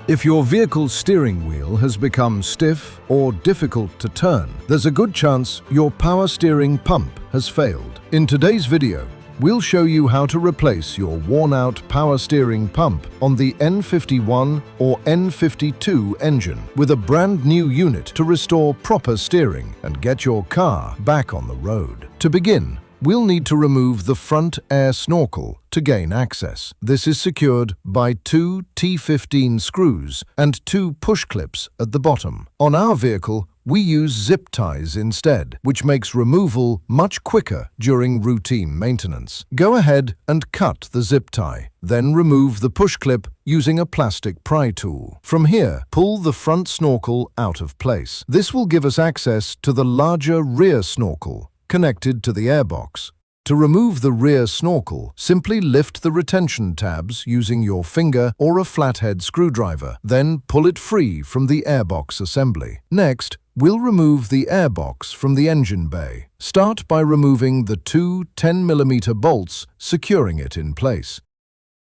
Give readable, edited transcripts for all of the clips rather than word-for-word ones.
If your vehicle's steering wheel has become stiff or difficult to turn, there's a good chance your power steering pump has failed. In today's video, we'll show you how to replace your worn-out power steering pump on the N51 or N52 engine with a brand new unit to restore proper steering and get your car back on the road. To begin, we'll need to remove the front air snorkel to gain access. This is secured by 2 T15 screws and 2 push clips at the bottom. On our vehicle, we use zip ties instead, which makes removal much quicker during routine maintenance. Go ahead and cut the zip tie, then remove the push clip using a plastic pry tool. From here, pull the front snorkel out of place. This will give us access to the larger rear snorkel connected to the airbox. To remove the rear snorkel, simply lift the retention tabs using your finger or a flathead screwdriver, then pull it free from the airbox assembly. Next, we'll remove the airbox from the engine bay. Start by removing the 2 10mm bolts securing it in place.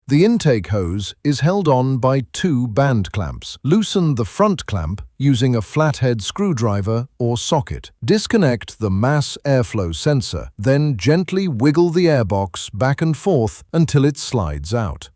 The intake hose is held on by 2 band clamps. Loosen the front clamp using a flathead screwdriver or socket. Disconnect the mass airflow sensor, then gently wiggle the airbox back and forth until it slides out.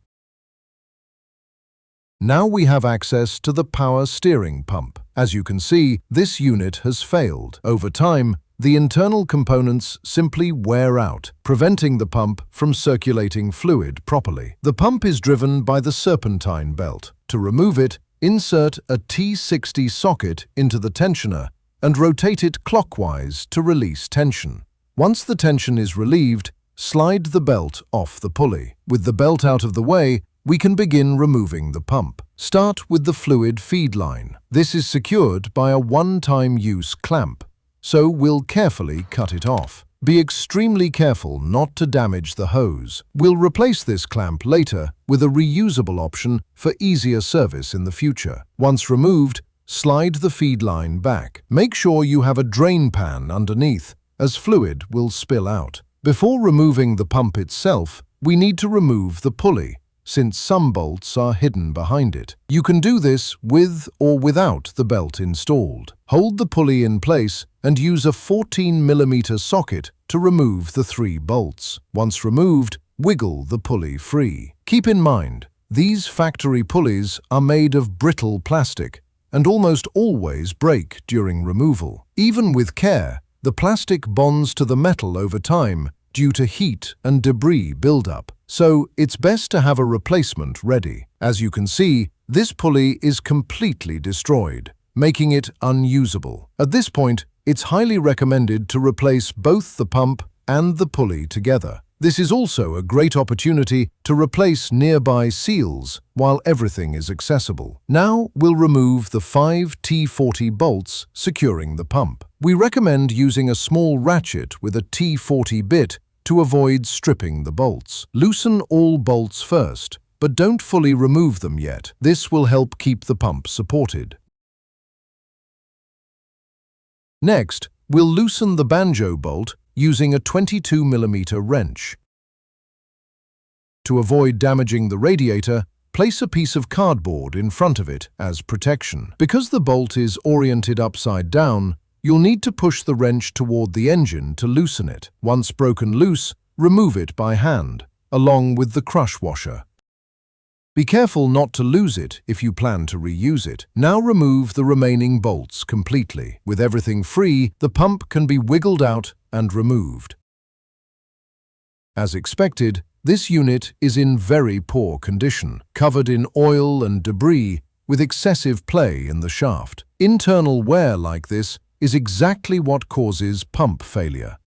Now we have access to the power steering pump. As you can see, this unit has failed. Over time, the internal components simply wear out, preventing the pump from circulating fluid properly. The pump is driven by the serpentine belt. To remove it, insert a T60 socket into the tensioner and rotate it clockwise to release tension. Once the tension is relieved, slide the belt off the pulley. With the belt out of the way, we can begin removing the pump. Start with the fluid feed line. This is secured by a one-time use clamp, so we'll carefully cut it off. Be extremely careful not to damage the hose. We'll replace this clamp later with a reusable option for easier service in the future. Once removed, slide the feed line back. Make sure you have a drain pan underneath, as fluid will spill out. Before removing the pump itself, we need to remove the pulley, since some bolts are hidden behind it. You can do this with or without the belt installed. Hold the pulley in place and use a 14mm socket to remove the 3 bolts. Once removed, wiggle the pulley free. Keep in mind, these factory pulleys are made of brittle plastic and almost always break during removal. Even with care, the plastic bonds to the metal over time due to heat and debris buildup, so it's best to have a replacement ready. As you can see, this pulley is completely destroyed, making it unusable. At this point, it's highly recommended to replace both the pump and the pulley together. This is also a great opportunity to replace nearby seals while everything is accessible. Now we'll remove the 5 T40 bolts securing the pump. We recommend using a small ratchet with a T40 bit to avoid stripping the bolts. Loosen all bolts first, but don't fully remove them yet. This will help keep the pump supported. Next, we'll loosen the banjo bolt using a 22mm wrench. To avoid damaging the radiator, place a piece of cardboard in front of it as protection. Because the bolt is oriented upside down, you'll need to push the wrench toward the engine to loosen it. Once broken loose, remove it by hand, along with the crush washer. Be careful not to lose it if you plan to reuse it. Now remove the remaining bolts completely. With everything free, the pump can be wiggled out and removed. As expected, this unit is in very poor condition, covered in oil and debris with excessive play in the shaft. Internal wear like this is exactly what causes pump failure.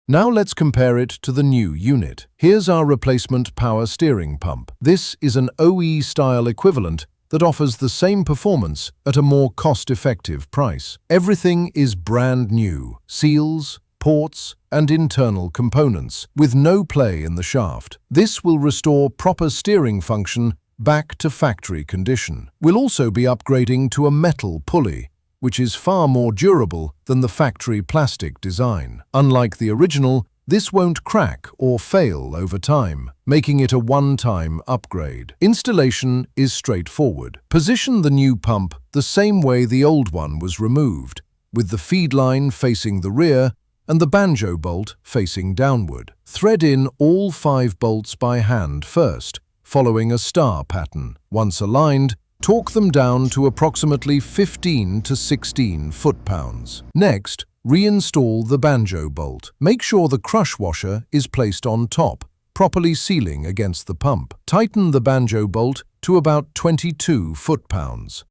Now let's compare it to the new unit. Here's our replacement power steering pump. This is an OE-style equivalent that offers the same performance at a more cost-effective price. Everything is brand new: seals, ports, and internal components, with no play in the shaft. This will restore proper steering function back to factory condition. We'll also be upgrading to a metal pulley, which is far more durable than the factory plastic design. Unlike the original, This won't crack or fail over time, making it a one-time upgrade. Installation is straightforward. Position the new pump the same way the old one was removed, with the feed line facing the rear and the banjo bolt facing downward. Thread in all 5 bolts by hand first, following a star pattern. Once aligned, torque them down to approximately 15 to 16 foot-pounds. Next, reinstall the banjo bolt. Make sure the crush washer is placed on top, properly sealing against the pump. Tighten the banjo bolt to about 22 foot-pounds.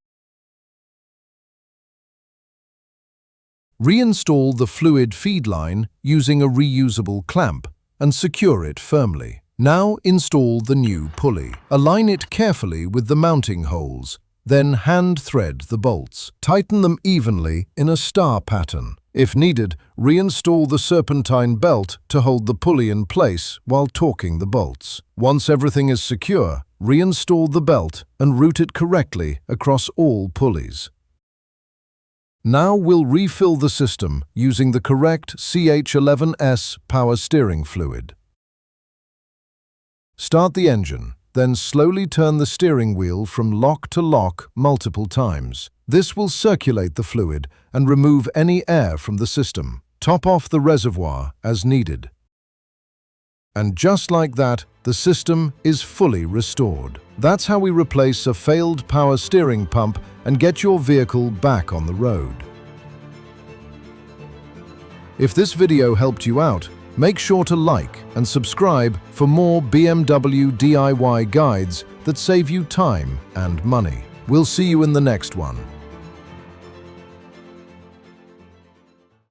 Reinstall the fluid feed line using a reusable clamp and secure it firmly. Now install the new pulley. Align it carefully with the mounting holes, then hand thread the bolts. Tighten them evenly in a star pattern. If needed, reinstall the serpentine belt to hold the pulley in place while torquing the bolts. Once everything is secure, reinstall the belt and route it correctly across all pulleys. Now we'll refill the system using the correct CH11S power steering fluid. Start the engine, then slowly turn the steering wheel from lock to lock multiple times. This will circulate the fluid and remove any air from the system. Top off the reservoir as needed. And just like that, the system is fully restored. That's how we replace a failed power steering pump and get your vehicle back on the road. If this video helped you out, make sure to like and subscribe for more BMW DIY guides that save you time and money. We'll see you in the next one.